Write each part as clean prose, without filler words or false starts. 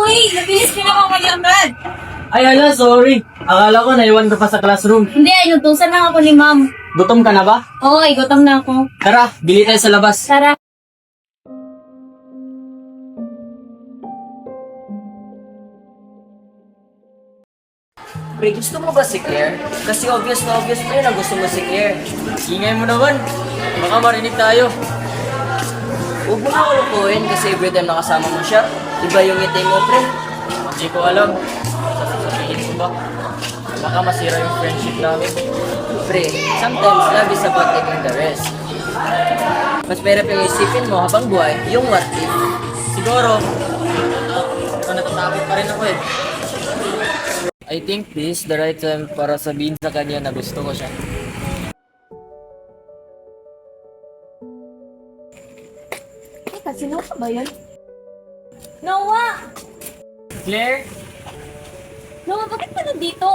wait! Nabilis ka naman mag-amad! Ay, hala, sorry. Akala ko naiwan ka pa sa classroom. Hindi, inutusan lang ako ni ma'am. Gutom ka na ba? Oo, gutom na ako. Tara, bili tayo sa labas. Tara. Pre, gusto mo ba si Claire? Kasi obvious na yun ang gusto mo si Claire. Ingay mo naman. Baka marinig tayo. Huwag mo na ako lukuhin kasi every time nakasama mo siya, iba yung ngiti mo, pre. Hindi ko alam. Sasabihin ko ba? Baka masira yung friendship namin. Pre, sometimes love is about taking the risk. Mas pera yung isipin mo habang buhay, yung what if. Siguro, natatakot pa rin ako eh. I think this is the right time para sabihin sa kanya na gusto ko siya. Teka, sino ka ba yan? Noah! Claire? Noah, bakit ka nandito?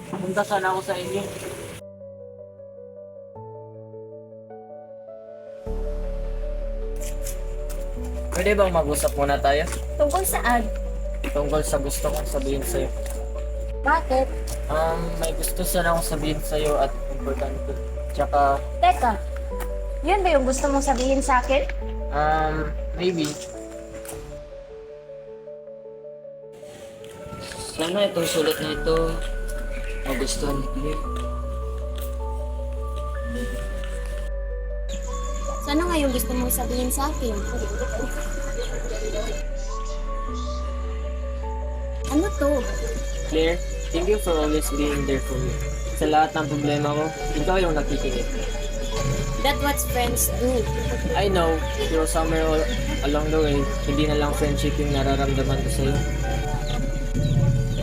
Punta sana ako sa inyo. Pwede bang mag-usap muna tayo? Tungkol saan? Tungkol sa gusto kong sabihin sa'yo. Bakit? May gusto sana akong sabihin sa'yo at importante. Tsaka, Teka, yun ba yung gusto mong sabihin sa akin? maybe. Sana itong sulat na ito magustuhan ni Claire. Sana nga yung gusto mong sabihin sa akin? Ano to? Claire, thank you for always being there for me. Sa lahat ng problema ko, ikaw yung nakikinig. That's what friends do. I know, pero somewhere along the way, hindi na lang friendship yung nararamdaman ko sa'yo.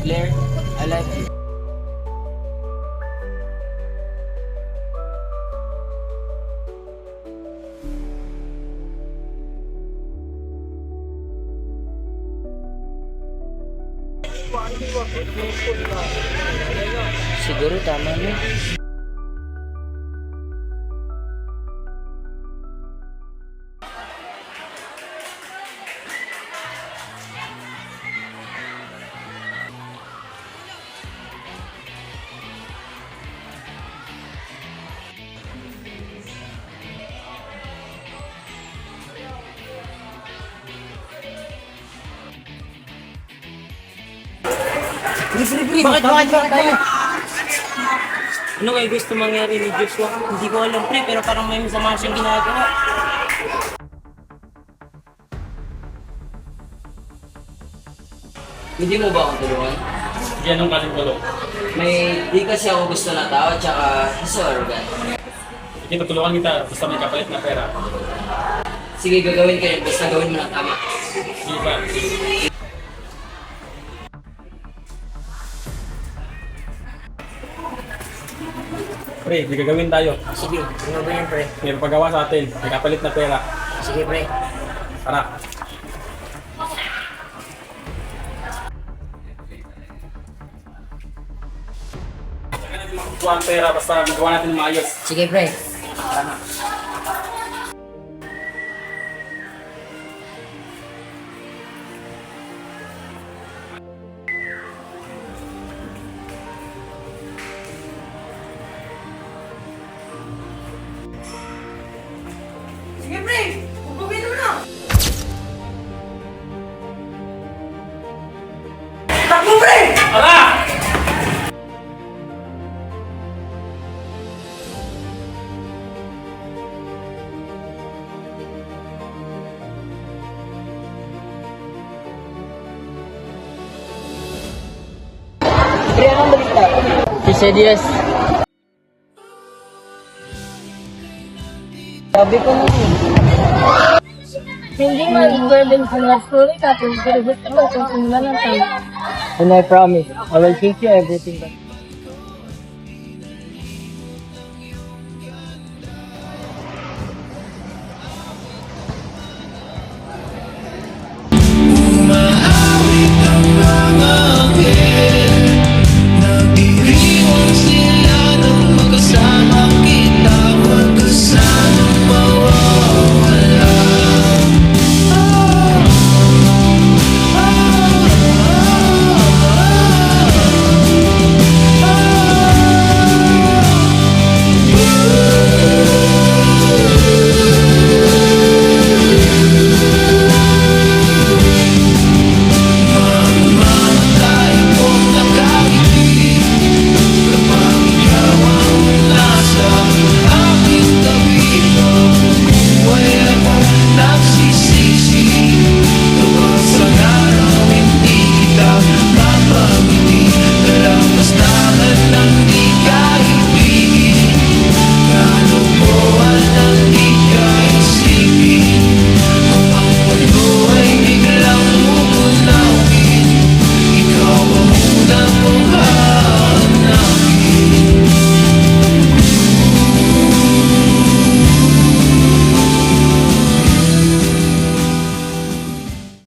Claire, I like you. Siguro tama mo. Bakit tayo? Ano kayo gusto mangyari ni Joshua? Hindi ko alam pre, pero parang may masama siyang ginagawa. Hindi mo ba ako tulungan? Sige, anong kaling tulong? May di kasi ako gusto na tao, tsaka so arrogant. Sige, tutulungan kita, basta may kapalit na pera. Sige, gagawin ka yun, basta gawin mo na tama. Sige ba? Pre, may gagawin tayo. Sige, ano ba yun, pre? May pagawa sa atin, may kapalit na pera. Sige, pre. Tara. Saka natin makukuha ang pera, basta magawa natin maayos. Sige, pre. Sige, pre! Pupugin mo na! Takbo, pre! Tara! Pre, anong balita? She said yes. Sabi ko mo Hindi pwedeng pangasulit at yung gusto mo kung kung lang ang and I promise, I will teach you everything that